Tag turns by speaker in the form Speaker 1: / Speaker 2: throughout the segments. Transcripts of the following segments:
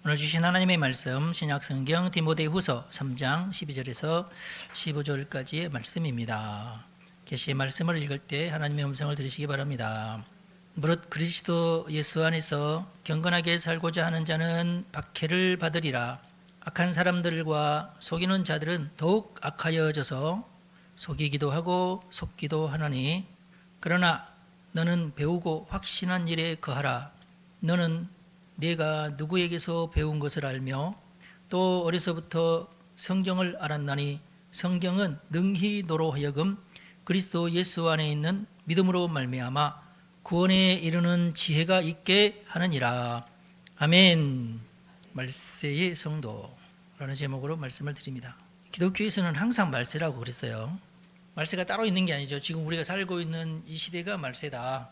Speaker 1: 오늘 주신 하나님의 말씀 신약성경 디모데후서 3장 12절에서 15절까지의 말씀입니다. 계시의 말씀을 읽을 때 하나님의 음성을 들으시기 바랍니다. 무릇 그리스도 예수 안에서 경건하게 살고자 하는 자는 박해를 받으리라. 악한 사람들과 속이는 자들은 더욱 악하여져서 속이기도 하고 속기도 하나니, 그러나 너는 배우고 확신한 일에 거하라. 너는 네가 누구에게서 배운 것을 알며 또 어려서부터 성경을 알았나니, 성경은 능히 너로 하여금 그리스도 예수 안에 있는 믿음으로 말미암아 구원에 이르는 지혜가 있게 하느니라. 아멘. 말세의 성도라는 제목으로 말씀을 드립니다. 기독교에서는 항상 말세라고 그랬어요. 말세가 따로 있는 게 아니죠. 지금 우리가 살고 있는 이 시대가 말세다.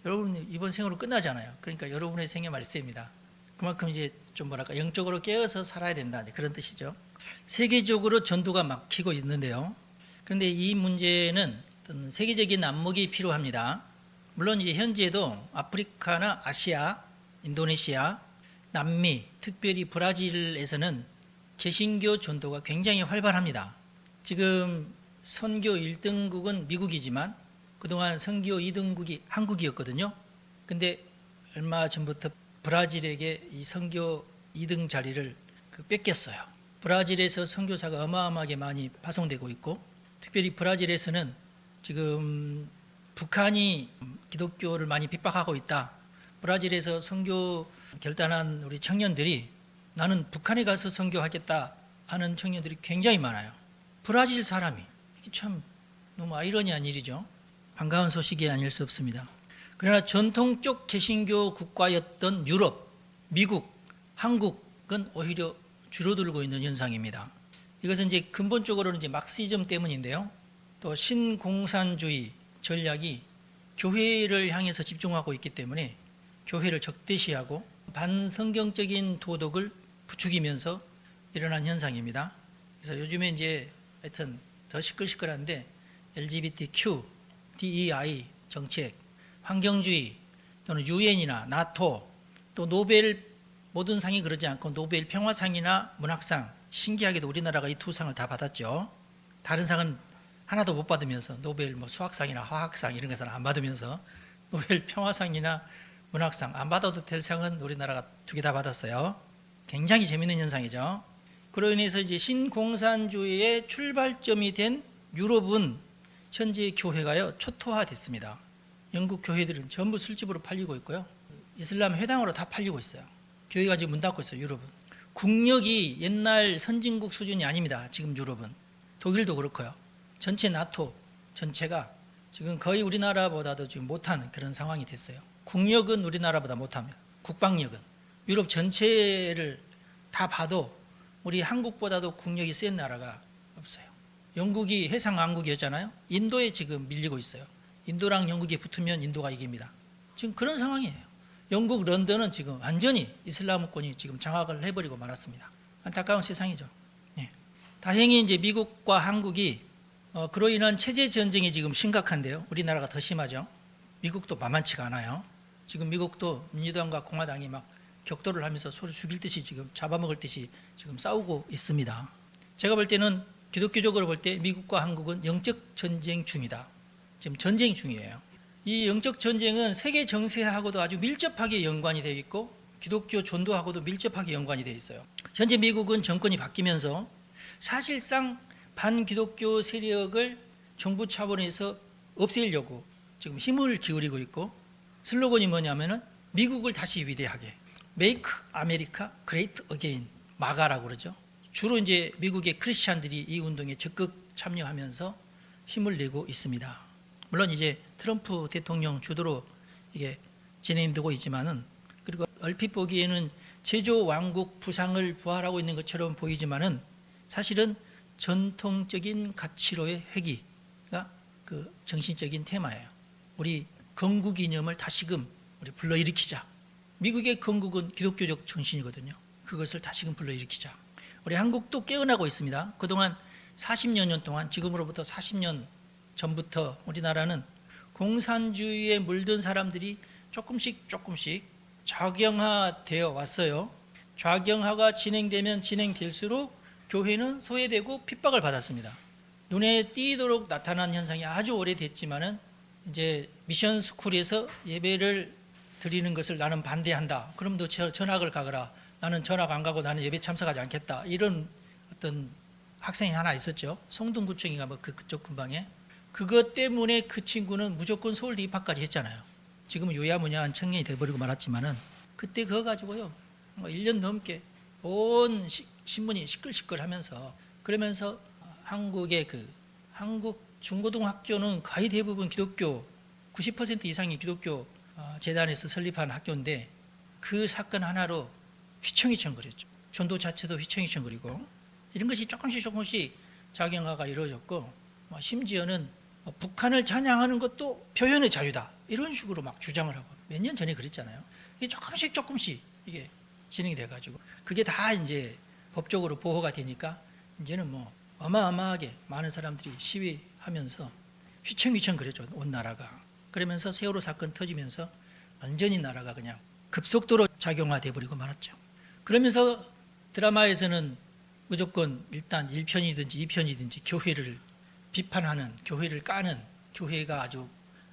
Speaker 1: 여러분 이번 생으로 끝나잖아요. 그러니까 여러분의 생애 말세입니다. 그만큼 이제 좀 영적으로 깨어서 살아야 된다, 그런 뜻이죠. 세계적으로 전도가 막히고 있는데요. 그런데 이 문제는 어떤 세계적인 안목이 필요합니다. 물론 이제 현재도 아프리카나 아시아, 인도네시아, 남미, 특별히 브라질에서는 개신교 전도가 굉장히 활발합니다. 지금 선교 1등국은 미국이지만 그동안 선교 2등국이 한국이었거든요. 근데 얼마 전부터 브라질에게 이 선교 2등 자리를 뺏겼어요. 브라질에서 선교사가 어마어마하게 많이 파송되고 있고, 특별히 브라질에서는 지금 북한이 기독교를 많이 핍박하고 있다. 브라질에서 선교 결단한 우리 청년들이 나는 북한에 가서 선교하겠다 하는 청년들이 굉장히 많아요. 브라질 사람이. 이게 참 너무 아이러니한 일이죠. 반가운 소식이 아닐 수 없습니다. 그러나 전통적 개신교 국가였던 유럽, 미국, 한국은 오히려 줄어들고 있는 현상입니다. 이것은 이제 근본적으로는 이제 막시즘 때문인데요. 또 신공산주의 전략이 교회를 향해서 집중하고 있기 때문에 교회를 적대시하고 반성경적인 도덕을 부추기면서 일어난 현상입니다. 그래서 요즘에 이제 하여튼 더 시끌시끌한데 LGBTQ, DEI 정책, 환경주의 또는 유엔이나 나토, 또 노벨, 모든 상이 그러지 않고 노벨 평화상이나 문학상, 신기하게도 우리나라가 이 두 상을 다 받았죠. 다른 상은 하나도 못 받으면서, 노벨 수학상이나 화학상 이런 것은 안 받으면서 노벨 평화상이나 문학상 안 받아도 될 상은 우리나라가 두 개 다 받았어요. 굉장히 재미있는 현상이죠. 그로 인해서 이제 신공산주의의 출발점이 된 유럽은 현재 교회가요 초토화됐습니다. 영국 교회들은 전부 술집으로 팔리고 있고요. 이슬람 회당으로 다 팔리고 있어요. 교회가 지금 문 닫고 있어요. 유럽은. 국력이 옛날 선진국 수준이 아닙니다. 지금 유럽은. 독일도 그렇고요. 전체 나토 전체가 지금 거의 우리나라보다도 지금 못하는 그런 상황이 됐어요. 국력은 우리나라보다 못합니다. 국방력은. 유럽 전체를 다 봐도 우리 한국보다도 국력이 센 나라가 없어요. 영국이 해상왕국이었잖아요. 인도에 지금 밀리고 있어요. 인도랑 영국이 붙으면 인도가 이깁니다. 지금 그런 상황이에요. 영국 런던은 지금 완전히 이슬람권이 지금 장악을 해버리고 말았습니다. 안타까운 세상이죠. 네. 다행히 이제 미국과 한국이 그로 인한 체제 전쟁이 지금 심각한데요. 우리나라가 더 심하죠. 미국도 만만치가 않아요. 지금 미국도 민주당과 공화당이 막 격돌을 하면서 서로 죽일 듯이 지금 잡아먹을 듯이 지금 싸우고 있습니다. 제가 볼 때는 기독교적으로 볼 때 미국과 한국은 영적 전쟁 중이다. 지금 전쟁 중이에요. 이 영적 전쟁은 세계 정세하고도 아주 밀접하게 연관이 되어 있고 기독교 전도하고도 밀접하게 연관이 되어 있어요. 현재 미국은 정권이 바뀌면서 사실상 반기독교 세력을 정부 차원에서 없애려고 지금 힘을 기울이고 있고, 슬로건이 뭐냐면은 미국을 다시 위대하게, Make America Great Again, 마가라고 그러죠. 주로 이제 미국의 크리스찬들이 이 운동에 적극 참여하면서 힘을 내고 있습니다. 물론 이제 트럼프 대통령 주도로 이게 진행되고 있지만은, 그리고 얼핏 보기에는 제조 왕국 부상을 부활하고 있는 것처럼 보이지만은 사실은 전통적인 가치로의 회귀가 그 정신적인 테마예요. 우리 건국 이념을 다시금 우리 불러일으키자. 미국의 건국은 기독교적 정신이거든요. 그것을 다시금 불러일으키자. 우리 한국도 깨어나고 있습니다. 그동안 40여 년 동안, 지금으로부터 40년 전부터 우리나라는 공산주의에 물든 사람들이 조금씩 적용화되어 왔어요. 좌경화가 진행되면 진행될수록 교회는 소외되고 핍박을 받았습니다. 눈에 띄도록 나타난 현상이 아주 오래됐지만은 이제 미션 스쿨에서 예배를 드리는 것을 나는 반대한다. 그럼 너 전학을 가거라. 나는 전학 안 가고 나는 예배 참석하지 않겠다. 이런 어떤 학생이 하나 있었죠. 성동구청인가 뭐 그쪽 근방에. 그것 때문에 그 친구는 무조건 서울대 입학까지 했잖아요. 지금은 유야무야한 청년이 돼버리고 말았지만은 그때 그거 가지고요. 뭐 1년 넘게 온 신문이 시끌시끌하면서 그러면서 한국의 한국 중고등학교는 거의 대부분 기독교 90% 이상이 기독교 재단에서 설립한 학교인데 그 사건 하나로 휘청휘청거렸죠. 전도 자체도 휘청휘청거리고 이런 것이 조금씩 작용화가 이루어졌고 심지어는 북한을 찬양하는 것도 표현의 자유다 이런 식으로 막 주장을 하고 몇 년 전에 그랬잖아요. 이게 조금씩 이게 진행이 돼가지고 그게 다 이제 법적으로 보호가 되니까 이제는 뭐 어마어마하게 많은 사람들이 시위하면서 휘청휘청 그랬죠. 온 나라가. 그러면서 세월호 사건 터지면서 완전히 나라가 그냥 급속도로 작용화돼 버리고 말았죠. 그러면서 드라마에서는 무조건 일단 1편이든지 2편이든지 교회를 비판하는, 교회를 까는, 교회가 아주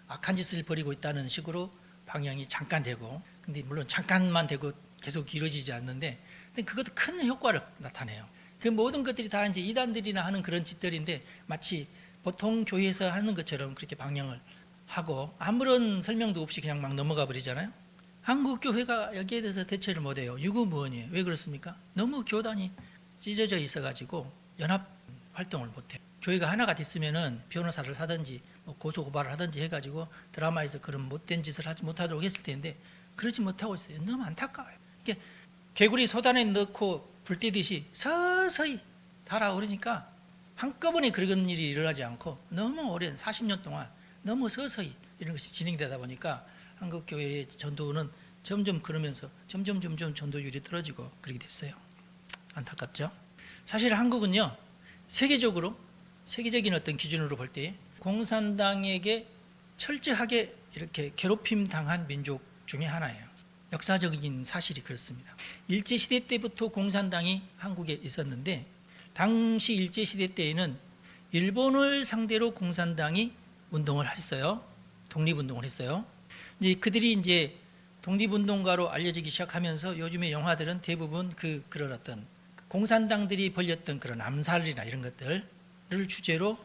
Speaker 1: 악한 짓을 벌이고 있다는 식으로 방향이 잠깐 되고, 근데 물론 잠깐만 되고 계속 이루어지지 않는데, 근데 그것도 큰 효과를 나타내요. 그 모든 것들이 다 이제 이단들이나 하는 그런 짓들인데 마치 보통 교회에서 하는 것처럼 그렇게 방향을 하고 아무런 설명도 없이 그냥 막 넘어가 버리잖아요. 한국 교회가 여기에 대해서 대처를 못해요. 유구무원이에요. 왜 그렇습니까? 너무 교단이 찢어져 있어가지고 연합 활동을 못해요. 교회가 하나가 됐으면은 변호사를 사든지 뭐 고소 고발을 하든지 해가지고 드라마에서 그런 못된 짓을 하지 못하도록 했을 텐데 그러지 못하고 있어요. 너무 안타까워요. 이게 개구리 소단에 넣고 불 떼듯이 서서히 달아오르니까 한꺼번에 그런 일이 일어나지 않고 너무 오랜 40년 동안 너무 서서히 이런 것이 진행되다 보니까 한국 교회의 전도는 점점 그러면서 점점 전도율이 떨어지고 그렇게 됐어요. 안타깝죠. 사실 한국은요 세계적인 어떤 기준으로 볼 때 공산당에게 철저하게 이렇게 괴롭힘 당한 민족 중에 하나예요. 역사적인 사실이 그렇습니다. 일제시대 때부터 공산당이 한국에 있었는데 당시 일제시대 때에는 일본을 상대로 공산당이 운동을 했어요. 독립운동을 했어요. 이제 그들이 이제 독립운동가로 알려지기 시작하면서 요즘의 영화들은 대부분 그런 어떤 공산당들이 벌였던 그런 암살이나 이런 것들을 주제로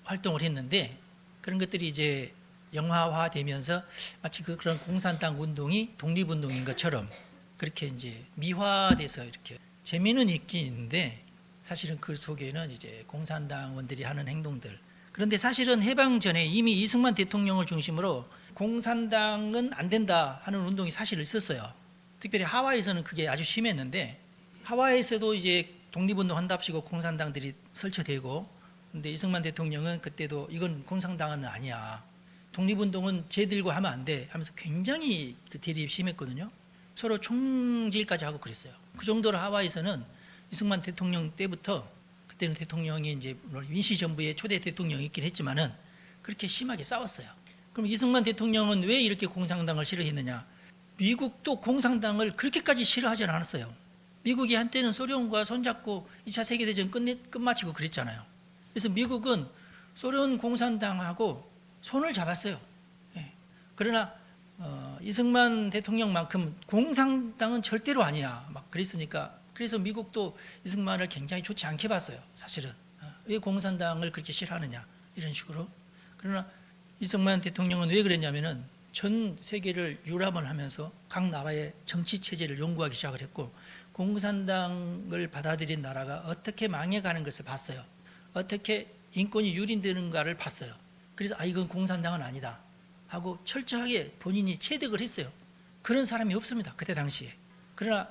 Speaker 1: 활동을 했는데 그런 것들이 이제 영화화되면서 마치 그런 공산당 운동이 독립운동인 것처럼 그렇게 이제 미화돼서 이렇게 재미는 있긴 있는데 사실은 그 속에는 이제 공산당원들이 하는 행동들. 그런데 사실은 해방 전에 이미 이승만 대통령을 중심으로 공산당은 안 된다 하는 운동이 사실 있었어요. 특별히 하와이에서는 그게 아주 심했는데 하와이에서도 이제 독립운동 한답시고 공산당들이 설치되고 근데 이승만 대통령은 그때도 이건 공산당은 아니야. 독립운동은 쟤들과 하면 안 돼 하면서 굉장히 그 대립이 심했거든요. 서로 총질까지 하고 그랬어요. 그 정도로 하와이에서는 이승만 대통령 때부터 그때는 대통령이 이제 임시정부의 초대 대통령이 있긴 했지만은 그렇게 심하게 싸웠어요. 그럼 이승만 대통령은 왜 이렇게 공산당을 싫어했느냐? 미국도 공산당을 그렇게까지 싫어하지 않았어요. 미국이 한때는 소련과 손잡고 2차 세계대전 끝마치고 그랬잖아요. 그래서 미국은 소련 공산당하고 손을 잡았어요. 예. 그러나 이승만 대통령만큼 공산당은 절대로 아니야. 막 그랬으니까 그래서 미국도 이승만을 굉장히 좋지 않게 봤어요. 사실은 왜 공산당을 그렇게 싫어하느냐 이런 식으로. 그러나 이승만 대통령은 왜 그랬냐면은 전 세계를 유람을 하면서 각 나라의 정치 체제를 연구하기 시작을 했고 공산당을 받아들인 나라가 어떻게 망해가는 것을 봤어요. 어떻게 인권이 유린되는가를 봤어요. 그래서 이건 공산당은 아니다 하고 철저하게 본인이 체득을 했어요. 그런 사람이 없습니다. 그때 당시에. 그러나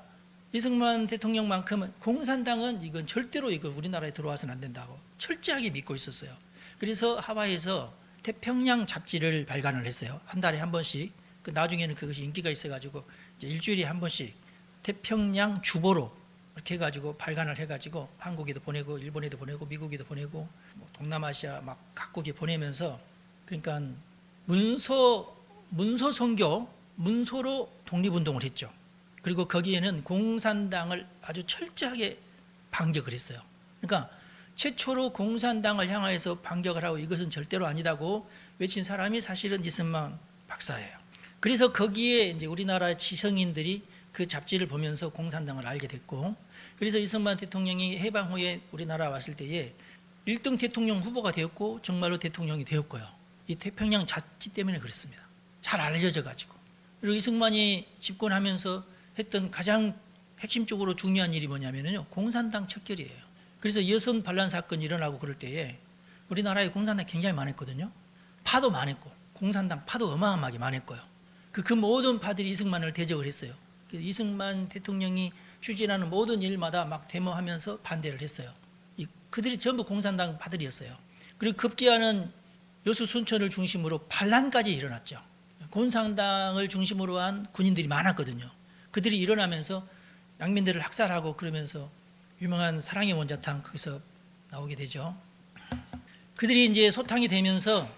Speaker 1: 이승만 대통령만큼은 공산당은 이건 절대로 이거 우리나라에 들어와서는 안 된다고 철저하게 믿고 있었어요. 그래서 하와이에서 태평양 잡지를 발간을 했어요. 한 달에 한 번씩. 나중에는 그것이 인기가 있어가지고 이제 일주일에 한 번씩 태평양 주보로 이렇게 해가지고 발간을 해가지고 한국에도 보내고 일본에도 보내고 미국에도 보내고 뭐 동남아시아 막 각국에 보내면서 그러니까 문서 선교 문서로 독립운동을 했죠. 그리고 거기에는 공산당을 아주 철저하게 반격을 했어요. 그러니까 최초로 공산당을 향해서 반격을 하고 이것은 절대로 아니다고 외친 사람이 사실은 이승만 박사예요. 그래서 거기에 이제 우리나라 지성인들이 그 잡지를 보면서 공산당을 알게 됐고, 그래서 이승만 대통령이 해방 후에 우리나라 왔을 때에 1등 대통령 후보가 되었고 정말로 대통령이 되었고요. 이 태평양 잡지 때문에 그렇습니다. 잘 알려져 가지고. 그리고 이승만이 집권하면서 했던 가장 핵심적으로 중요한 일이 뭐냐면요, 공산당 척결이에요. 그래서 여성 반란 사건이 일어나고 그럴 때에 우리나라에 공산당이 굉장히 많았거든요. 파도 많았고 공산당 파도 어마어마하게 많았고요. 그 모든 파들이 이승만을 대적을 했어요. 이승만 대통령이 추진하는 모든 일마다 막 데모하면서 반대를 했어요. 그들이 전부 공산당 파들이었어요. 그리고 급기야는 여수 순천을 중심으로 반란까지 일어났죠. 공산당을 중심으로 한 군인들이 많았거든요. 그들이 일어나면서 양민들을 학살하고 그러면서 유명한 사랑의 원자탕 거기서 나오게 되죠. 그들이 이제 소탕이 되면서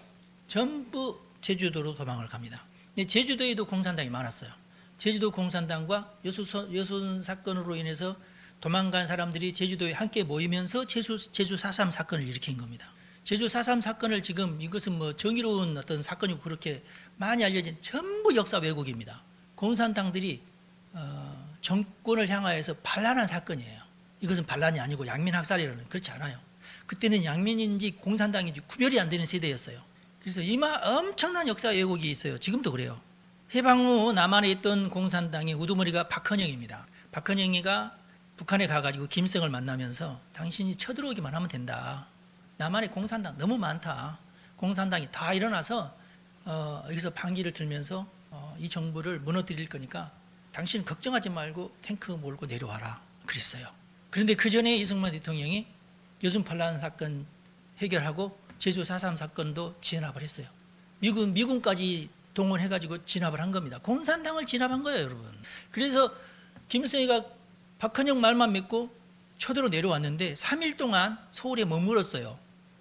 Speaker 1: 전부 제주도로 도망을 갑니다. 제주도에도 공산당이 많았어요. 제주도 공산당과 여순 사건으로 인해서 도망간 사람들이 제주도에 함께 모이면서 제주 4.3 사건을 일으킨 겁니다. 제주 4.3 사건을 지금 이것은 뭐 정의로운 어떤 사건이고 그렇게 많이 알려진 전부 역사 왜곡입니다. 공산당들이 정권을 향하여서 반란한 사건이에요. 이것은 반란이 아니고 양민 학살이라는, 그렇지 않아요. 그때는 양민인지 공산당인지 구별이 안 되는 세대였어요. 그래서 엄청난 역사 왜곡이 있어요. 지금도 그래요. 해방 후 남한에 있던 공산당의 우두머리가 박헌영입니다. 박헌영이가 북한에 가가지고 김일성을 만나면서 당신이 쳐들어오기만 하면 된다. 남한에 공산당 너무 많다. 공산당이 다 일어나서 여기서 반기를 들면서 이 정부를 무너뜨릴 거니까 당신은 걱정하지 말고 탱크 몰고 내려와라. 그랬어요. 그런데 그 전에 이승만 대통령이 여순 반란 사건 해결하고 제주 4.3 사건도 진압을 했어요. 미군까지 동원해가지고 진압을 한 겁니다. 공산당을 진압한 거예요, 여러분. 그래서 김일성이가 박헌영 말만 믿고 쳐들어 내려왔는데 3일 동안 서울에 머물었어요.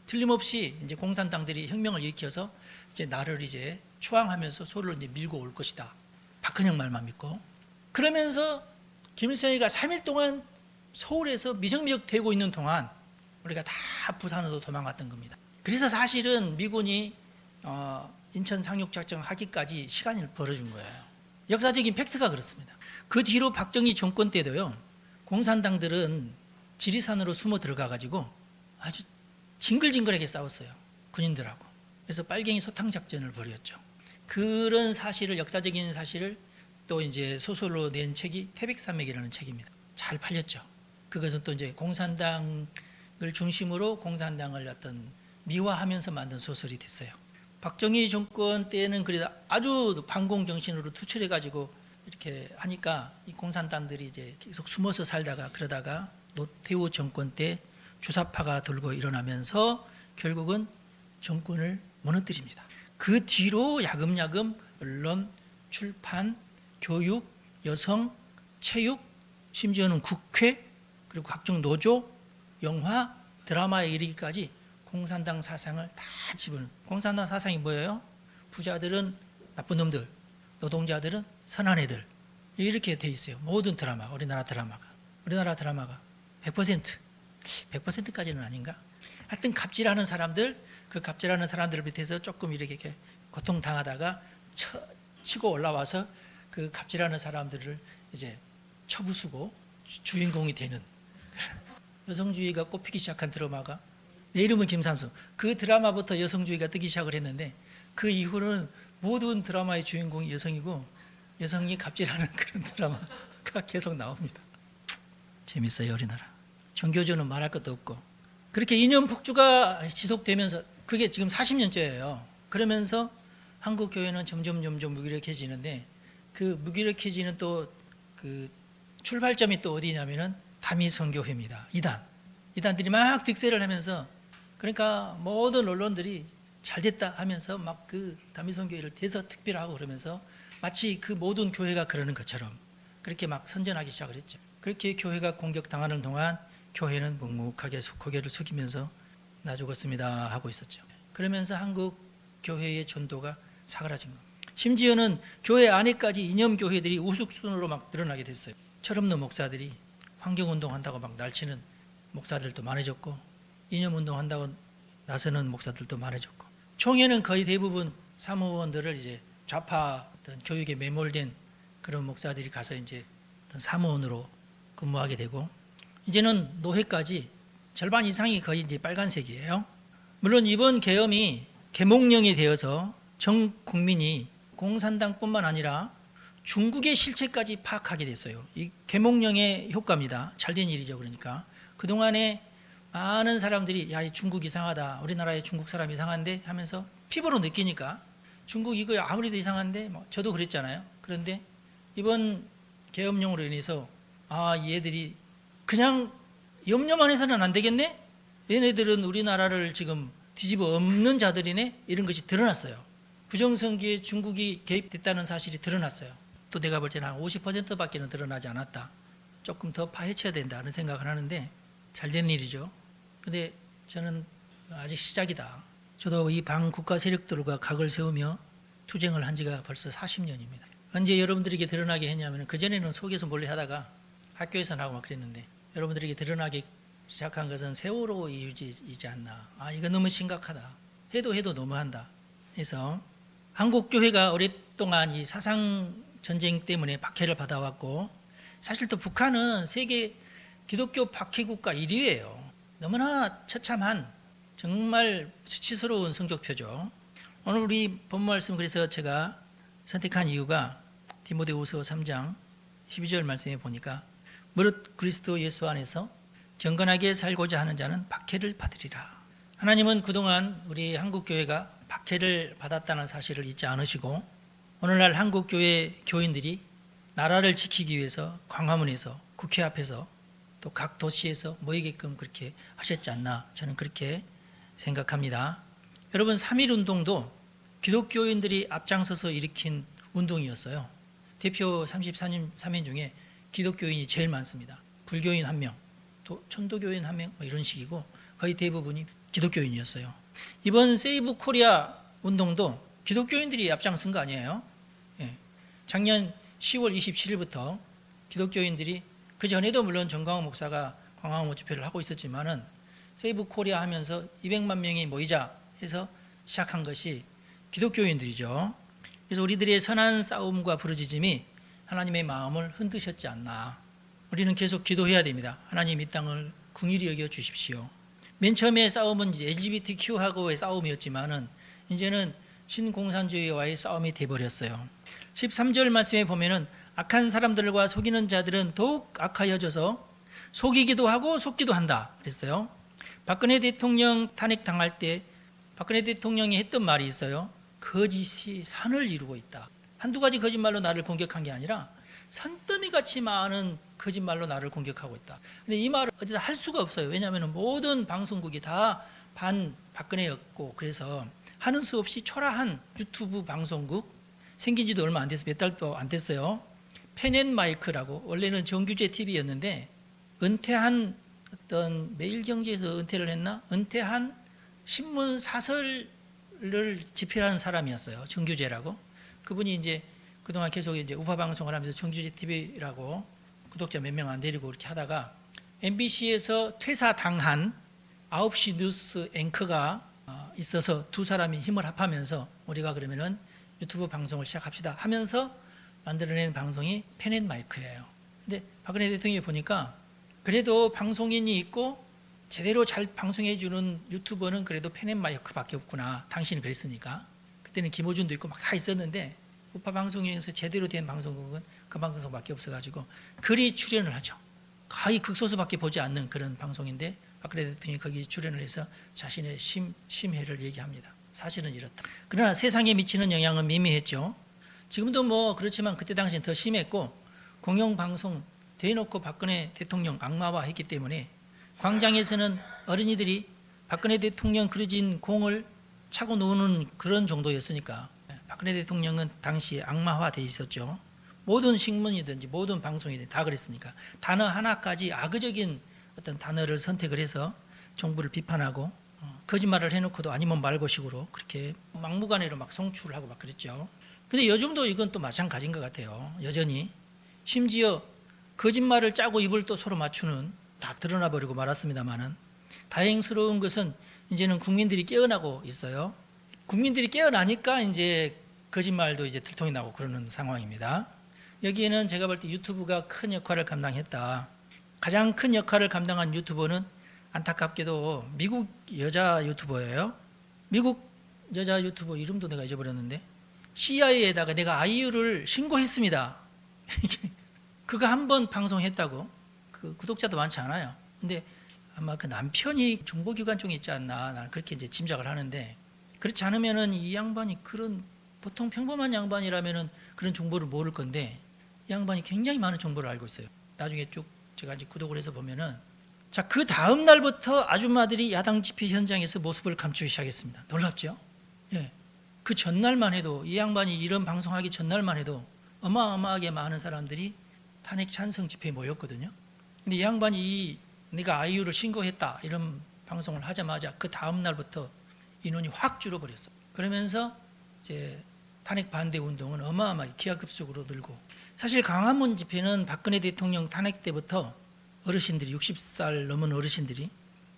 Speaker 1: 틀림없이 이제 공산당들이 혁명을 일으켜서 이제 나를 이제 추앙하면서 서울로 이제 밀고 올 것이다. 박헌영 말만 믿고. 그러면서 김일성이가 3일 동안 서울에서 미적미적 되고 있는 동안 우리가 다 부산으로 도망갔던 겁니다. 그래서 사실은 미군이 인천 상륙작전 하기까지 시간을 벌어준 거예요. 역사적인 팩트가 그렇습니다. 그 뒤로 박정희 정권 때도요, 공산당들은 지리산으로 숨어 들어가가지고 아주 징글징글하게 싸웠어요. 군인들하고. 그래서 빨갱이 소탕작전을 벌였죠. 그런 사실을, 역사적인 사실을 또 이제 소설로 낸 책이 태백산맥이라는 책입니다. 잘 팔렸죠. 그것은 또 이제 공산당을 중심으로 공산당을 어떤 미화하면서 만든 소설이 됐어요. 박정희 정권 때는 그래도 아주 반공 정신으로 투철해가지고 이렇게 하니까 이 공산당들이 이제 계속 숨어서 살다가 그러다가 노태우 정권 때 주사파가 돌고 일어나면서 결국은 정권을 무너뜨립니다. 그 뒤로 야금야금 언론, 출판, 교육, 여성, 체육, 심지어는 국회, 그리고 각종 노조, 영화, 드라마에 이르기까지 공산당 사상을 다 집어넣은. 공산당 사상이 뭐예요? 부자들은 나쁜 놈들, 노동자들은 선한 애들, 이렇게 돼 있어요. 모든 드라마, 우리나라 드라마가 100%까지는 아닌가? 하여튼 갑질하는 사람들, 그 갑질하는 사람들 밑에서 조금 이렇게 고통당하다가 치고 올라와서 그 갑질하는 사람들을 이제 쳐부수고 주인공이 되는 여성주의가 꽃피기 시작한 드라마가, 내 이름은 김삼수. 그 드라마부터 여성주의가 뜨기 시작을 했는데 그 이후로는 모든 드라마의 주인공이 여성이고 여성이 갑질하는 그런 드라마가 계속 나옵니다. 재밌어요, 우리나라. 종교조는 말할 것도 없고. 그렇게 이념 폭주가 지속되면서 그게 지금 40년째예요. 그러면서 한국 교회는 점점 무기력해지는데, 그 무기력해지는 또 그 출발점이 또 어디냐면은 다미선교회입니다. 이단들이 막 득세를 하면서, 그러니까 모든 언론들이 잘 됐다 하면서 막 그 다미선교회를 대서특필하고 그러면서 마치 그 모든 교회가 그러는 것처럼 그렇게 막 선전하기 시작을 했죠. 그렇게 교회가 공격당하는 동안 교회는 묵묵하게 고개를 숙이면서 나 죽었습니다 하고 있었죠. 그러면서 한국 교회의 전도가 사그라진 겁니다. 심지어는 교회 안에까지 이념 교회들이 우스갯소리로 막 늘어나게 됐어요. 철없는 목사들이 환경운동 한다고 막 날치는 목사들도 많아졌고, 이념운동 한다고 나서는 목사들도 많아졌고, 총회는 거의 대부분 사무원들을 이제 좌파 어떤 교육에 매몰된 그런 목사들이 가서 이제 어떤 사무원으로 근무하게 되고, 이제는 노회까지 절반 이상이 거의 이제 빨간색이에요. 물론 이번 계엄이 계몽령이 되어서 전 국민이 공산당뿐만 아니라 중국의 실체까지 파악하게 됐어요. 이 계몽령의 효과입니다. 잘된 일이죠. 그러니까 그동안에 많은 사람들이 야, 이 중국 이상하다, 우리나라의 중국 사람 이상한데 하면서 피부로 느끼니까 중국 이거 아무리도 이상한데, 저도 그랬잖아요. 그런데 이번 계엄령으로 인해서 얘들이 그냥 염려만 해서는 안 되겠네? 얘네들은 우리나라를 지금 뒤집어 엎는 자들이네? 이런 것이 드러났어요. 부정선거에 중국이 개입됐다는 사실이 드러났어요. 또 내가 볼 때는 한 50%밖에는 드러나지 않았다. 조금 더 파헤쳐야 된다는 생각을 하는데 잘된 일이죠. 근데 저는 아직 시작이다. 저도 이 반국가 세력들과 각을 세우며 투쟁을 한 지가 벌써 40년입니다. 언제 여러분들에게 드러나게 했냐면, 그전에는 속에서 몰래 하다가 학교에서 나오고 막 그랬는데, 여러분들에게 드러나기 시작한 것은 세월호 이유이지 않나. 이거 너무 심각하다. 해도 너무한다. 그래서 한국교회가 오랫동안 이 사상전쟁 때문에 박해를 받아왔고, 사실 또 북한은 세계 기독교 박해국가 1위예요. 너무나 처참한 정말 수치스러운 성적표죠. 오늘 우리 본문 말씀, 그래서 제가 선택한 이유가 디모데후서 3장 12절 말씀에 보니까 무릇 그리스도 예수 안에서 경건하게 살고자 하는 자는 박해를 받으리라. 하나님은 그동안 우리 한국교회가 박해를 받았다는 사실을 잊지 않으시고, 오늘날 한국교회 교인들이 나라를 지키기 위해서 광화문에서, 국회 앞에서, 또 각 도시에서 모이게끔 그렇게 하셨지 않나, 저는 그렇게 생각합니다. 여러분, 3.1 운동도 기독교인들이 앞장서서 일으킨 운동이었어요. 대표 34인 중에 기독교인이 제일 많습니다. 불교인 1명, 또 천도교인 1명, 이런 식이고 거의 대부분이 기독교인이었어요. 이번 세이브 코리아 운동도 기독교인들이 앞장선 거 아니에요? 작년 10월 27일부터 기독교인들이, 그 전에도 물론 정광훈 목사가 광화문 집회를 하고 있었지만은 세이브 코리아 하면서 200만 명이 모이자 해서 시작한 것이 기독교인들이죠. 그래서 우리들의 선한 싸움과 부르짖음이 하나님의 마음을 흔드셨지 않나. 우리는 계속 기도해야 됩니다. 하나님, 이 땅을 긍휼히 여겨 주십시오. 맨 처음에 싸움은 이제 LGBTQ하고의 싸움이었지만은 이제는 신공산주의와의 싸움이 돼버렸어요. 13절 말씀에 보면은 악한 사람들과 속이는 자들은 더욱 악하여져서 속이기도 하고 속기도 한다 그랬어요. 박근혜 대통령 탄핵당할 때 박근혜 대통령이 했던 말이 있어요. 거짓이 산을 이루고 있다. 한두 가지 거짓말로 나를 공격한 게 아니라 산더미같이 많은 거짓말로 나를 공격하고 있다. 근데 이 말을 어디다 할 수가 없어요. 왜냐하면 모든 방송국이 다 반 박근혜였고, 그래서 하는 수 없이 초라한 유튜브 방송국, 생긴 지도 얼마 안 돼서 몇 달도 안 됐어요. 펜앤마이크라고, 원래는 정규제 TV였는데 은퇴한, 어떤 매일경제에서 은퇴를 했나? 은퇴한 신문 사설을 집필하는 사람이었어요. 정규제라고. 그분이 이제 그동안 계속 이제 우파 방송을 하면서 정규제 TV라고 구독자 몇 명 안 데리고 이렇게 하다가 MBC에서 퇴사당한 9시 뉴스 앵커가 있어서 두 사람이 힘을 합하면서 우리가 그러면은 유튜브 방송을 시작합시다 하면서 만들어낸 방송이 펜앤마이크예요. 근데 박근혜 대통령이 보니까 그래도 방송인이 있고 제대로 잘 방송해주는 유튜버는 그래도 펜앤마이크밖에 없구나. 당신은 그랬으니까. 그때는 김호준도 있고 막 다 있었는데 우파 방송에서 제대로 된 방송국은 그 방송밖에 없어가지고 글이 출연을 하죠. 거의 극소수밖에 보지 않는 그런 방송인데 박근혜 대통령이 거기 출연을 해서 자신의 심해를 얘기합니다. 사실은 이렇다. 그러나 세상에 미치는 영향은 미미했죠. 지금도 뭐 그렇지만 그때 당시엔 더 심했고, 공영방송 대놓고 박근혜 대통령 악마화했기 때문에 광장에서는 어린이들이 박근혜 대통령 그려진 공을 차고 노는 그런 정도였으니까 박근혜 대통령은 당시에 악마화돼 있었죠. 모든 신문이든지 모든 방송이든지 다 그랬으니까 단어 하나까지 악의적인 어떤 단어를 선택을 해서 정부를 비판하고 거짓말을 해놓고도 아니면 말고식으로 그렇게 막무가내로 막 성출을 하고 막 그랬죠. 근데 요즘도 이건 또 마찬가지인 것 같아요. 여전히 심지어 거짓말을 짜고 입을 또 서로 맞추는 다 드러나 버리고 말았습니다만은 다행스러운 것은 이제는 국민들이 깨어나고 있어요. 국민들이 깨어나니까 이제 거짓말도 이제 들통이 나고 그러는 상황입니다. 여기에는 제가 볼 때 유튜브가 큰 역할을 감당했다. 가장 큰 역할을 감당한 유튜버는 안타깝게도 미국 여자 유튜버예요. 미국 여자 유튜버 이름도 내가 잊어버렸는데 CIA에다가 내가 아이유를 신고했습니다. 그가 한 번 방송했다고. 그 구독자도 많지 않아요. 근데 아마 그 남편이 정보기관 쪽에 있지 않나 나는 그렇게 이제 짐작을 하는데 그렇지 않으면은 이 양반이 그런 보통 평범한 양반이라면은 그런 정보를 모를 건데 이 양반이 굉장히 많은 정보를 알고 있어요. 나중에 쭉 제가 이제 구독을 해서 보면은 자, 그 다음 날부터 아줌마들이 야당 집회 현장에서 모습을 감추기 시작했습니다. 놀랍죠? 예. 그 전날만 해도 이 양반이 이런 방송하기 전날만 해도 어마어마하게 많은 사람들이 탄핵 찬성 집회에 모였거든요. 근데 이 양반이 내가 아이유를 신고했다 이런 방송을 하자마자 그 다음 날부터 인원이 확 줄어버렸어. 그러면서 이제 탄핵 반대 운동은 어마어마하게 기하급수적으로 늘고 사실 광화문 집회는 박근혜 대통령 탄핵 때부터 어르신들이 60살 넘은 어르신들이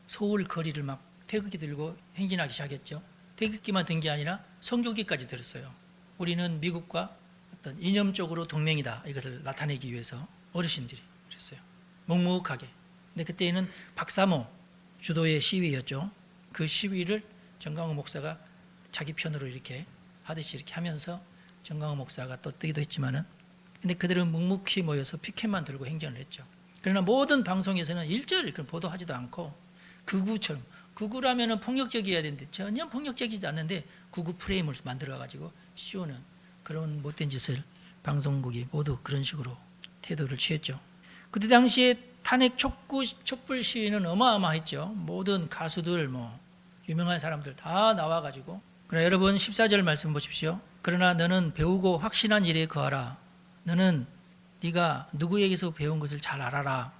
Speaker 1: 서울 거리를 막 태극기 들고 행진하기 시작했죠. 태극기만 든 게 아니라 성조기까지 들었어요. 우리는 미국과 어떤 이념적으로 동맹이다 이것을 나타내기 위해서 어르신들이 그랬어요. 묵묵하게. 근데 그때는 박사모 주도의 시위였죠. 그 시위를 정강호 목사가 자기 편으로 이렇게 하듯이 이렇게 하면서 정강호 목사가 또 뜨기도 했지만은 근데 그들은 묵묵히 모여서 피켓만 들고 행전을 했죠. 그러나 모든 방송에서는 일절 보도하지도 않고 극우처럼 극우라면은 폭력적이어야 되는데 전혀 폭력적이지 않는데 극우 프레임을 만들어 가지고 씌우는 그런 못된 짓을 방송국이 모두 그런 식으로 태도를 취했죠. 그때 당시에 탄핵 촛불 시위는 어마어마했죠. 모든 가수들 뭐 유명한 사람들 다 나와 가지고 그러나 여러분 14절 말씀 보십시오. 그러나 너는 배우고 확신한 일에 거하라. 너는 네가 누구에게서 배운 것을 잘 알아라.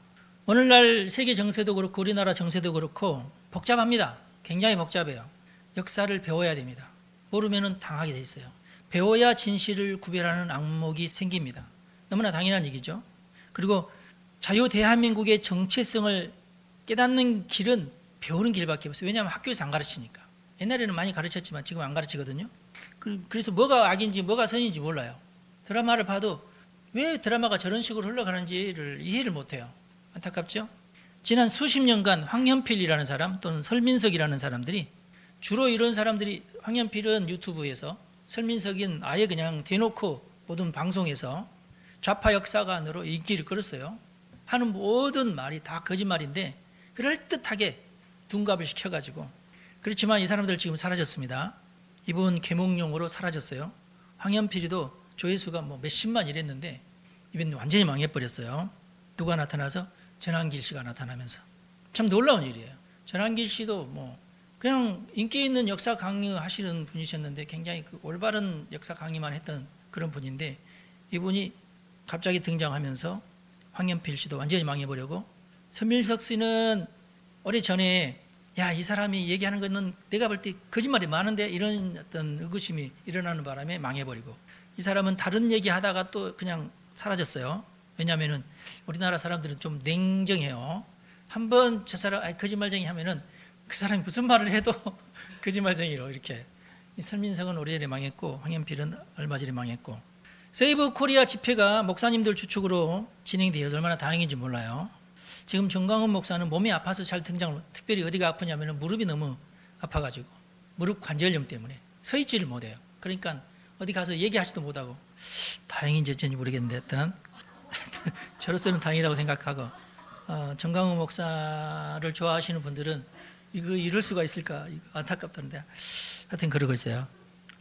Speaker 1: 오늘날 세계 정세도 그렇고 우리나라 정세도 그렇고 복잡합니다. 굉장히 복잡해요. 역사를 배워야 됩니다. 모르면 당하게 돼 있어요. 배워야 진실을 구별하는 안목이 생깁니다. 너무나 당연한 얘기죠. 그리고 자유 대한민국의 정체성을 깨닫는 길은 배우는 길밖에 없어요. 왜냐하면 학교에서 안 가르치니까. 옛날에는 많이 가르쳤지만 지금 안 가르치거든요. 그래서 뭐가 악인지 뭐가 선인지 몰라요. 드라마를 봐도 왜 드라마가 저런 식으로 흘러가는지를 이해를 못해요. 안타깝죠? 지난 수십 년간 황현필이라는 사람 또는 설민석이라는 사람들이 주로 이런 사람들이 황현필은 유튜브에서 설민석은 아예 그냥 대놓고 모든 방송에서 좌파 역사관으로 인기를 끌었어요. 하는 모든 말이 다 거짓말인데 그럴듯하게 둔갑을 시켜가지고 그렇지만 이 사람들 지금 사라졌습니다. 이분 계몽용으로 사라졌어요. 황현필이도 조회수가 뭐 몇십만 이랬는데 이번 완전히 망해버렸어요. 누가 나타나서 전한길 씨가 나타나면서 참 놀라운 일이에요. 전한길 씨도 뭐 그냥 인기 있는 역사 강의 하시는 분이셨는데 굉장히 그 올바른 역사 강의만 했던 그런 분인데 이분이 갑자기 등장하면서 황현필 씨도 완전히 망해버리고 선밀석 씨는 오래전에 야, 이 사람이 얘기하는 거는 내가 볼 때 거짓말이 많은데 이런 어떤 의구심이 일어나는 바람에 망해버리고 이 사람은 다른 얘기 하다가 또 그냥 사라졌어요. 왜냐하면 우리나라 사람들은 좀 냉정해요. 한번 저 사람 거짓말쟁이 하면은 그 사람이 무슨 말을 해도 거짓말쟁이로 이렇게. 이 설민석은 오래전에 망했고 황현필은 얼마 전에 망했고 세이브 코리아 집회가 목사님들 주축으로 진행되어서 얼마나 다행인지 몰라요. 지금 정광훈 목사는 몸이 아파서 잘 등장을 특별히 어디가 아프냐면 무릎이 너무 아파가지고 무릎 관절염 때문에 서 있지를 못해요. 그러니까 어디 가서 얘기하지도 못하고 다행인지 어쩐지 모르겠는데 하여튼 저로서는 다행이라고 생각하고 정광훈 목사를 좋아하시는 분들은 이거 이럴 수가 있을까 안타깝던데 하여튼 그러고 있어요.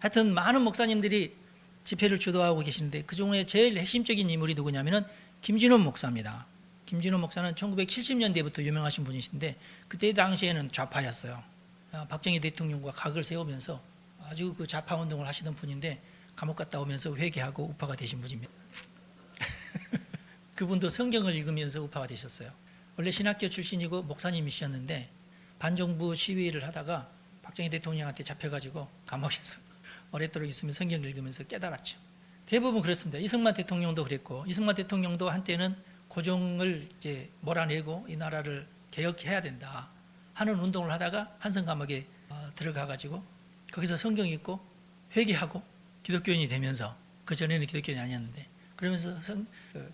Speaker 1: 하여튼 많은 목사님들이 집회를 주도하고 계시는데 그중에 제일 핵심적인 인물이 누구냐면은 김진원 목사입니다. 김진원 목사는 1970년대부터 유명하신 분이신데 그때 당시에는 좌파였어요. 박정희 대통령과 각을 세우면서 아주 그 좌파 운동을 하시던 분인데 감옥 갔다 오면서 회개하고 우파가 되신 분입니다. 그분도 성경을 읽으면서 우파가 되셨어요. 원래 신학교 출신이고 목사님이셨는데 반정부 시위를 하다가 박정희 대통령한테 잡혀가지고 감옥에서 오랫도록 있으면 성경 읽으면서 깨달았죠. 대부분 그렇습니다. 이승만 대통령도 그랬고, 이승만 대통령도 한때는 고종을 이제 몰아내고 이 나라를 개혁해야 된다 하는 운동을 하다가 한성감옥에 들어가가지고 거기서 성경 읽고 회개하고 기독교인이 되면서, 그 전에는 기독교인이 아니었는데, 그러면서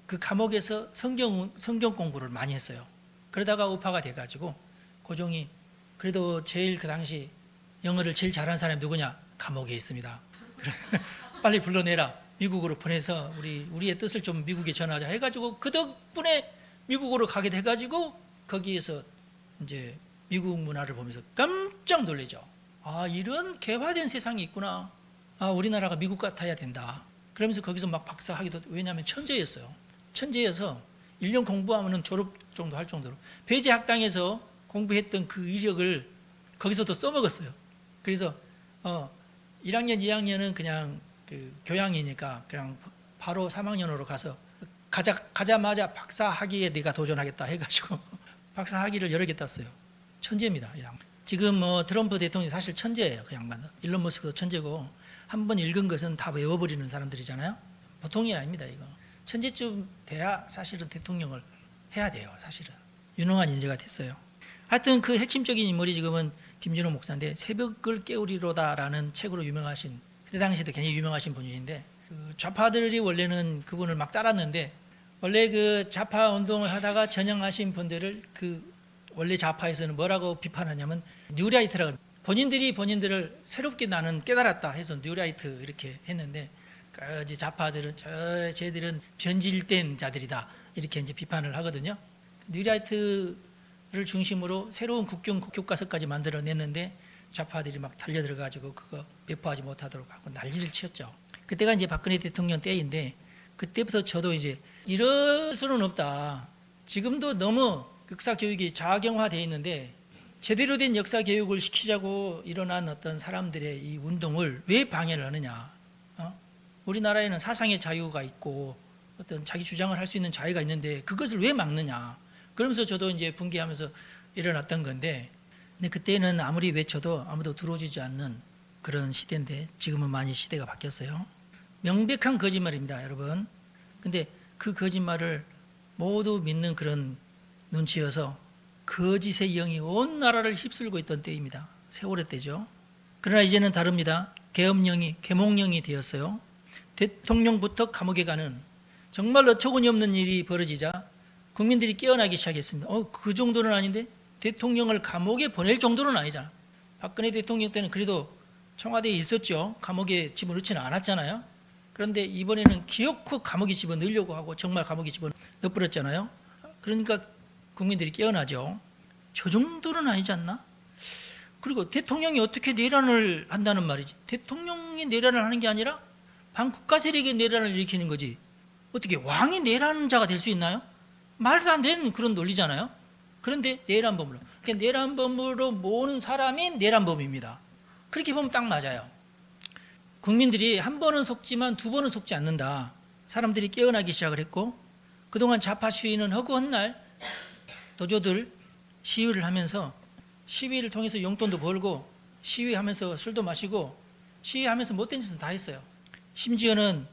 Speaker 1: 그 감옥에서 성경 공부를 많이 했어요. 그러다가 우파가 돼가지고 고종이 그래도 제일 그 당시 영어를 제일 잘하는 사람이 누구냐? 감옥에 있습니다. 빨리 불러내라. 미국으로 보내서 우리의 뜻을 좀 미국에 전하자 해가지고 그 덕분에 미국으로 가게 돼가지고 거기에서 이제 미국 문화를 보면서 깜짝 놀라죠. 아, 이런 개화된 세상이 있구나. 아, 우리나라가 미국 같아야 된다. 그러면서 거기서 막 박사학위도, 왜냐하면 천재였어요. 천재여서 1년 공부하면 졸업 정도 할 정도로 배제학당에서 공부했던 그 이력을 거기서도 써먹었어요. 그래서 1학년, 2학년은 그냥 그 교양이니까 그냥 바로 3학년으로 가서 가자마자 박사학위에 내가 도전하겠다 해가지고 박사학위를 여러 개 땄어요. 천재입니다. 지금 트럼프 대통령이 사실 천재예요. 그 양반은. 일론 머스크도 천재고, 한번 읽은 것은 다 외워버리는 사람들이잖아요. 보통이 아닙니다. 이거 천재쯤 돼야 사실은 대통령을 해야 돼요. 사실은 유능한 인재가 됐어요. 하여튼 그 핵심적인 인물이 지금은 김준호 목사인데, 새벽을 깨우리로다라는 책으로 유명하신, 그때 당시에도 굉장히 유명하신 분이신데, 그 좌파들이 원래는 그분을 막 따랐는데, 원래 그 좌파 운동을 하다가 전향하신 분들을 그 원래 좌파에서는 뭐라고 비판하냐면 뉴라이트라고, 본인들을 새롭게 나는 깨달았다 해서 뉴라이트 이렇게 했는데, 이제 좌파들은 쟤들은 변질된 자들이다 이렇게 이제 비판을 하거든요. 뉴라이트를 중심으로 새로운 국경 교과서까지 만들어냈는데 좌파들이 막 달려들어가지고 그거 배포하지 못하도록 하고 난리를 치었죠. 그때가 이제 박근혜 대통령 때인데, 그때부터 저도 이제 이럴 수는 없다. 지금도 너무 역사 교육이 자경화되어 있는데 제대로 된 역사 교육을 시키자고 일어난 어떤 사람들의 이 운동을 왜 방해를 하느냐. 우리나라에는 사상의 자유가 있고 어떤 자기 주장을 할 수 있는 자유가 있는데 그것을 왜 막느냐. 그러면서 저도 이제 분개하면서 일어났던 건데, 근데 그때는 아무리 외쳐도 아무도 들어오지 않는 그런 시대인데, 지금은 많이 시대가 바뀌었어요. 명백한 거짓말입니다, 여러분. 근데 그 거짓말을 모두 믿는 그런 눈치여서 거짓의 영이 온 나라를 휩쓸고 있던 때입니다. 세월의 때죠. 그러나 이제는 다릅니다. 계엄령이, 계몽령이 되었어요. 대통령부터 감옥에 가는 정말 어처구니 없는 일이 벌어지자 국민들이 깨어나기 시작했습니다. 그 정도는 아닌데, 대통령을 감옥에 보낼 정도는 아니잖아. 박근혜 대통령 때는 그래도 청와대에 있었죠. 감옥에 집어넣지는 않았잖아요. 그런데 이번에는 기어코 감옥에 집어넣으려고 하고 정말 감옥에 집어넣어버렸잖아요. 그러니까 국민들이 깨어나죠. 저 정도는 아니지 않나? 그리고 대통령이 어떻게 내란을 한다는 말이지. 대통령이 내란을 하는 게 아니라 반국가 세력이 내란을 일으키는 거지. 어떻게 왕이 내란자가 될 수 있나요? 말도 안 되는 그런 논리잖아요. 그런데 내란범으로, 그러니까 내란범으로 모은 사람이 내란범입니다. 그렇게 보면 딱 맞아요. 국민들이 한 번은 속지만 두 번은 속지 않는다. 사람들이 깨어나기 시작을 했고, 그동안 좌파 시위는 허구한 날 도조들 시위를 하면서, 시위를 통해서 용돈도 벌고 시위하면서 술도 마시고 시위하면서 못된 짓은 다 했어요. 심지어는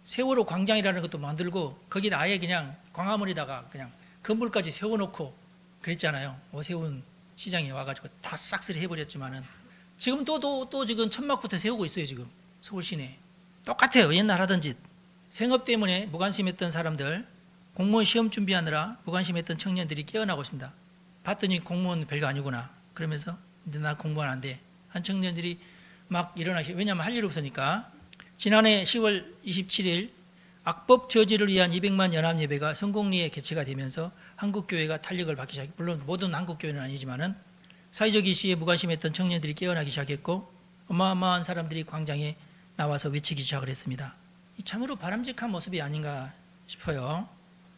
Speaker 1: 세월호 광장이라는 것도 만들고 거기 아예 그냥 광화문에다가 그냥 건물까지 세워놓고 그랬잖아요. 오세훈 시장이 와가지고 다 싹쓸이 해버렸지만은 지금 또 지금 천막부터 세우고 있어요. 지금 서울 시내 똑같아요. 옛날 하던 짓. 생업 때문에 무관심했던 사람들, 공무원 시험 준비하느라 무관심했던 청년들이 깨어나고 있습니다. 봤더니 공무원 별거 아니구나. 그러면서 이제 나 공무원 안 돼. 한 청년들이 막 일어나시. 왜냐하면 할 일 없으니까. 지난해 10월 27일 악법 저지를 위한 200만 연합예배가 성공리에 개최가 되면서 한국교회가 탄력을 받기 시작. 물론 모든 한국교회는 아니지만은 사회적 이슈에 무관심했던 청년들이 깨어나기 시작했고, 어마어마한 사람들이 광장에 나와서 외치기 시작을 했습니다. 참으로 바람직한 모습이 아닌가 싶어요.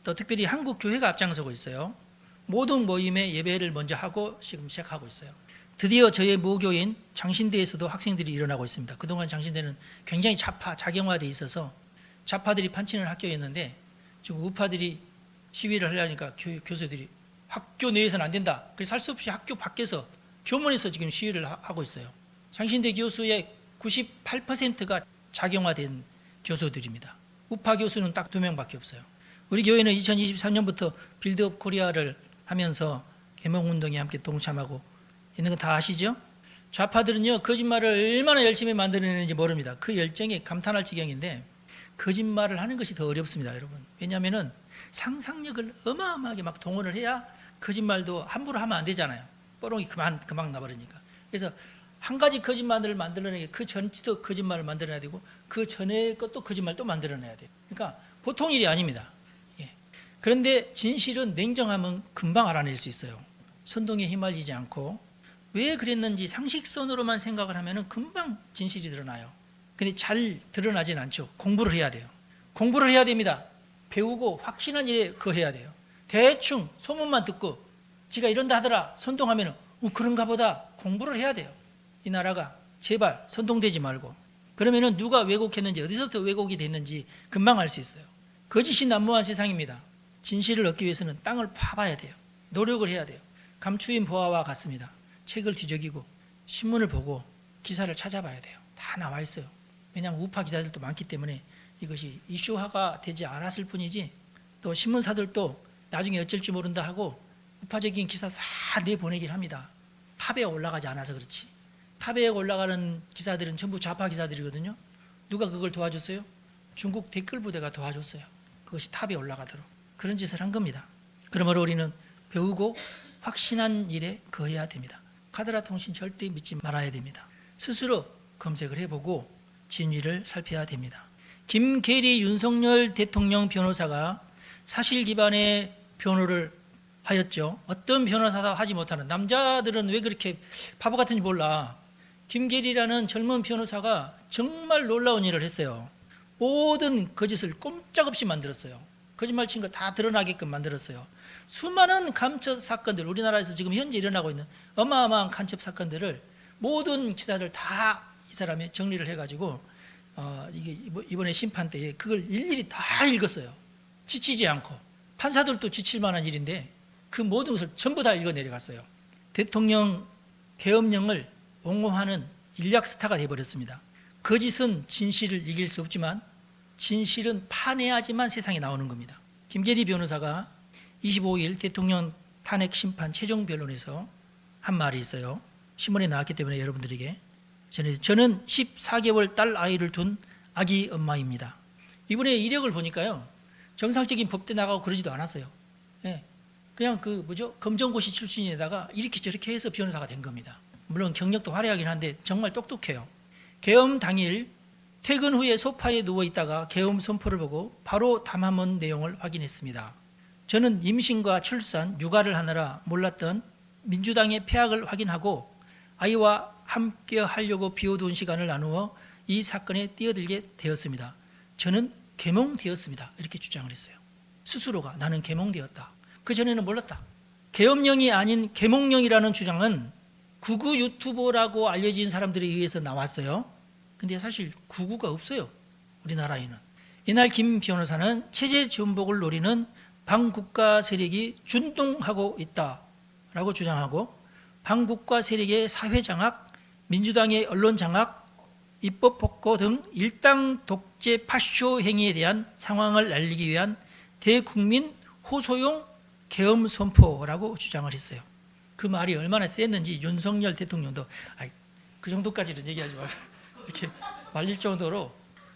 Speaker 1: 또 특별히 한국교회가 앞장서고 있어요. 모든 모임에 예배를 먼저 하고 지금 시작하고 있어요. 드디어 저희 모교인 장신대에서도 학생들이 일어나고 있습니다. 그동안 장신대는 굉장히 자경화되어 있어서 좌파들이 판치는 학교였는데, 지금 우파들이 시위를 하려니까 교수들이 학교 내에서는 안 된다. 그래서 할 수 없이 학교 밖에서 교문에서 지금 시위를 하고 있어요. 장신대 교수의 98%가 작용화된 교수들입니다. 우파 교수는 딱 2명밖에 없어요. 우리 교회는 2023년부터 빌드업 코리아를 하면서 계몽운동에 함께 동참하고 있는 건 다 아시죠? 좌파들은요, 거짓말을 얼마나 열심히 만들어내는지 모릅니다. 그 열정에 감탄할 지경인데 거짓말을 하는 것이 더 어렵습니다, 여러분. 왜냐하면 상상력을 어마어마하게 막 동원을 해야 거짓말도 함부로 하면 안 되잖아요. 뽀록이 금방 나버리니까. 그래서 한 가지 거짓말을 만들어내기, 그 전치도 거짓말을 만들어내야 되고 그 전에 것도 거짓말도 만들어내야 돼요. 그러니까 보통 일이 아닙니다. 예. 그런데 진실은 냉정하면 금방 알아낼 수 있어요. 선동에 휘말리지 않고 왜 그랬는지 상식선으로만 생각을 하면 금방 진실이 드러나요. 근데 잘 드러나진 않죠. 공부를 해야 돼요. 공부를 해야 됩니다. 배우고 확신한 일에 그해야 돼요. 대충 소문만 듣고 지가 이런다 하더라 선동하면 그런가 보다. 공부를 해야 돼요. 이 나라가 제발 선동되지 말고, 그러면은 누가 왜곡했는지 어디서부터 왜곡이 됐는지 금방 알 수 있어요. 거짓이 난무한 세상입니다. 진실을 얻기 위해서는 땅을 파봐야 돼요. 노력을 해야 돼요. 감추인 보화와 같습니다. 책을 뒤적이고 신문을 보고 기사를 찾아봐야 돼요. 다 나와 있어요. 왜냐하면 우파 기사들도 많기 때문에 이것이 이슈화가 되지 않았을 뿐이지, 또 신문사들도 나중에 어쩔지 모른다 하고 우파적인 기사 다 내보내긴 합니다. 탑에 올라가지 않아서 그렇지. 탑에 올라가는 기사들은 전부 좌파 기사들이거든요. 누가 그걸 도와줬어요? 중국 댓글 부대가 도와줬어요. 그것이 탑에 올라가도록. 그런 짓을 한 겁니다. 그러므로 우리는 배우고 확신한 일에 거해야 됩니다. 카더라 통신 절대 믿지 말아야 됩니다. 스스로 검색을 해보고 진위를 살펴야 됩니다. 김계리 윤석열 대통령 변호사가 사실 기반의 변호를 하였죠. 어떤 변호사도 하지 못하는, 남자들은 왜 그렇게 바보 같은지 몰라. 김계리라는 젊은 변호사가 정말 놀라운 일을 했어요. 모든 거짓을 꼼짝없이 만들었어요. 거짓말 친 거 다 드러나게끔 만들었어요. 수많은 간첩 사건들, 우리나라에서 지금 현재 일어나고 있는 어마어마한 간첩 사건들을 모든 기사들 다 이 사람이 정리를 해가지고 이게 이번에 심판 때에 그걸 일일이 다 읽었어요. 지치지 않고. 판사들도 지칠 만한 일인데 그 모든 것을 전부 다 읽어 내려갔어요. 대통령 계엄령을 옹호하는 인력 스타가 되어버렸습니다. 거짓은 진실을 이길 수 없지만 진실은 파내야지만 세상에 나오는 겁니다. 김계리 변호사가 25일 대통령 탄핵 심판 최종 변론에서 한 말이 있어요. 신문에 나왔기 때문에 여러분들에게 저는 14개월 딸 아이를 둔 아기 엄마입니다. 이번에 이력을 보니까요, 정상적인 법대 나가고 그러지도 않았어요. 예, 그냥 검정고시 출신에다가 이렇게 저렇게 해서 변호사가 된 겁니다. 물론 경력도 화려하긴 한데 정말 똑똑해요. 계엄 당일 퇴근 후에 소파에 누워 있다가 계엄 선포를 보고 바로 담화문 내용을 확인했습니다. 저는 임신과 출산, 육아를 하느라 몰랐던 민주당의 폐악을 확인하고 아이와 함께 하려고 비워둔 시간을 나누어 이 사건에 뛰어들게 되었습니다. 저는 계몽되었습니다. 이렇게 주장을 했어요. 스스로가 나는 계몽되었다. 그전에는 몰랐다. 계엄령이 아닌 계몽령이라는 주장은 구구 유튜버라고 알려진 사람들에 의해서 나왔어요. 근데 사실 구구가 없어요. 우리나라에는. 이날 김 변호사는 체제 전복을 노리는 반국가 세력이 준동하고 있다라고 주장하고, 반국가 세력의 사회 장악, 민주당의 언론 장악, 입법 폭거 등 일당 독재 파쇼 행위에 대한 상황을 알리기 위한 대국민 호소용 계엄 선포라고 주장을 했어요. 그 말이 얼마나 셌는지 윤석열 대통령도 그 정도까지는 얘기하지 말고 이렇게 말릴 정도로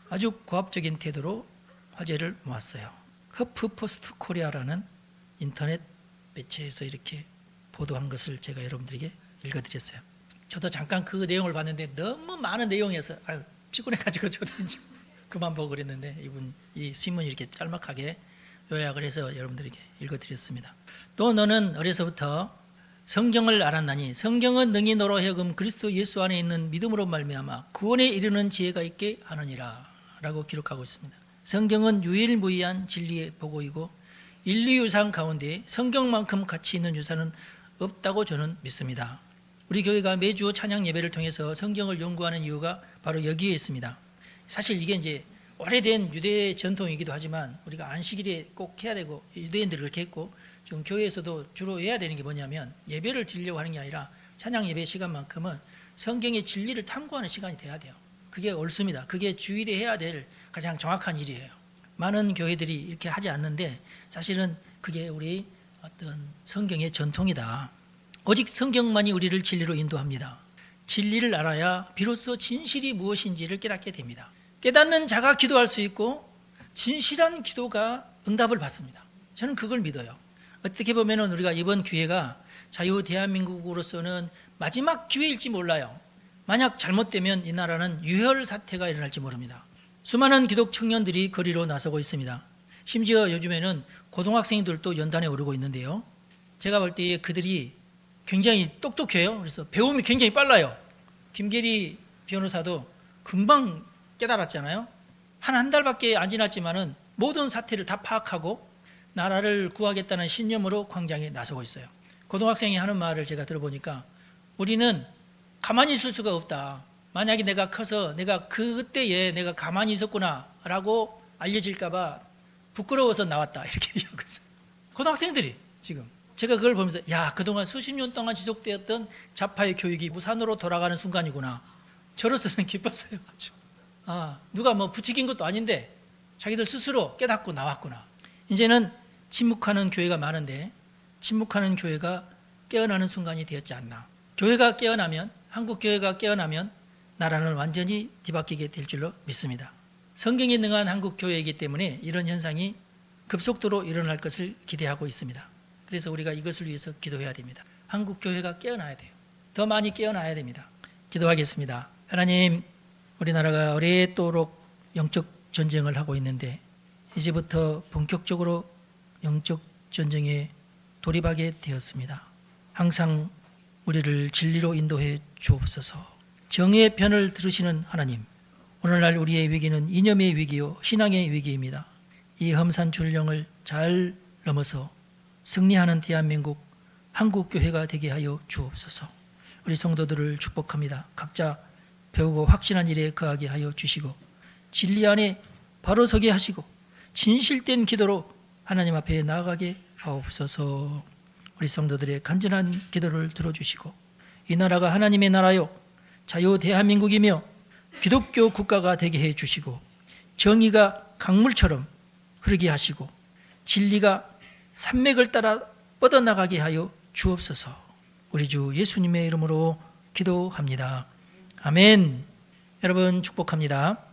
Speaker 1: 아주 고압적인 태도로 화제를 모았어요. 허프포스트 코리아라는 인터넷 매체에서 이렇게 보도한 것을 제가 여러분들에게 읽어드렸어요. 저도 잠깐 그 내용을 봤는데 너무 많은 내용이어서 피곤해가지고 저도 이제 그만 보고 그랬는데 이 신문이 이렇게 짤막하게 요약을 해서 여러분들에게 읽어드렸습니다. 또 너는 어려서부터 성경을 알았나니 성경은 능히 너로 하여금 그리스도 예수 안에 있는 믿음으로 말미암아 구원에 이르는 지혜가 있게 하느니라 라고 기록하고 있습니다. 성경은 유일무이한 진리의 보고이고 인류유산 가운데 성경만큼 가치 있는 유산은 없다고 저는 믿습니다. 우리 교회가 매주 찬양 예배를 통해서 성경을 연구하는 이유가 바로 여기에 있습니다. 사실 이게 이제 오래된 유대 전통이기도 하지만 우리가 안식일에 꼭 해야 되고 유대인들이 그렇게 했고 지금 교회에서도 주로 해야 되는 게 뭐냐면 예배를 드리려고 하는 게 아니라 찬양 예배 시간만큼은 성경의 진리를 탐구하는 시간이 돼야 돼요. 그게 옳습니다. 그게 주일에 해야 될 가장 정확한 일이에요. 많은 교회들이 이렇게 하지 않는데 사실은 그게 우리 어떤 성경의 전통이다. 오직 성경만이 우리를 진리로 인도합니다. 진리를 알아야 비로소 진실이 무엇인지를 깨닫게 됩니다. 깨닫는 자가 기도할 수 있고 진실한 기도가 응답을 받습니다. 저는 그걸 믿어요. 어떻게 보면 우리가 이번 기회가 자유 대한민국으로서는 마지막 기회일지 몰라요. 만약 잘못되면 이 나라는 유혈 사태가 일어날지 모릅니다. 수많은 기독 청년들이 거리로 나서고 있습니다. 심지어 요즘에는 고등학생들도 연단에 오르고 있는데요. 제가 볼 때 그들이 굉장히 똑똑해요. 그래서 배움이 굉장히 빨라요. 김계리 변호사도 금방 깨달았잖아요. 한 달밖에 안 지났지만은 모든 사태를 다 파악하고 나라를 구하겠다는 신념으로 광장에 나서고 있어요. 고등학생이 하는 말을 제가 들어보니까 우리는 가만히 있을 수가 없다. 만약에 내가 커서 내가 그때에 내가 가만히 있었구나라고 알려질까봐 부끄러워서 나왔다. 이렇게 얘기하고 있어요. 고등학생들이 지금. 제가 그걸 보면서 야, 그동안 수십 년 동안 지속되었던 좌파의 교육이 무산으로 돌아가는 순간이구나. 저로서는 기뻤어요. 아주. 누가 뭐 부추긴 것도 아닌데 자기들 스스로 깨닫고 나왔구나. 이제는 침묵하는 교회가 많은데 침묵하는 교회가 깨어나는 순간이 되었지 않나. 교회가 깨어나면, 한국 교회가 깨어나면 나라는 완전히 뒤바뀌게 될 줄로 믿습니다. 성경에 능한 한국 교회이기 때문에 이런 현상이 급속도로 일어날 것을 기대하고 있습니다. 그래서 우리가 이것을 위해서 기도해야 됩니다. 한국 교회가 깨어나야 돼요. 더 많이 깨어나야 됩니다. 기도하겠습니다. 하나님, 우리나라가 오래도록 영적 전쟁을 하고 있는데 이제부터 본격적으로 영적 전쟁에 돌입하게 되었습니다. 항상 우리를 진리로 인도해 주옵소서. 정의의 편을 들으시는 하나님, 오늘날 우리의 위기는 이념의 위기요 신앙의 위기입니다. 이 험산 줄령을 잘 넘어서 승리하는 대한민국 한국교회가 되게 하여 주옵소서. 우리 성도들을 축복합니다. 각자 배우고 확신한 일에 거하게 하여 주시고 진리 안에 바로 서게 하시고 진실된 기도로 하나님 앞에 나아가게 하옵소서. 우리 성도들의 간절한 기도를 들어주시고 이 나라가 하나님의 나라요 자유 대한민국이며 기독교 국가가 되게 해 주시고 정의가 강물처럼 흐르게 하시고 진리가 산맥을 따라 뻗어나가게 하여 주옵소서. 우리 주 예수님의 이름으로 기도합니다. 아멘. 여러분 축복합니다.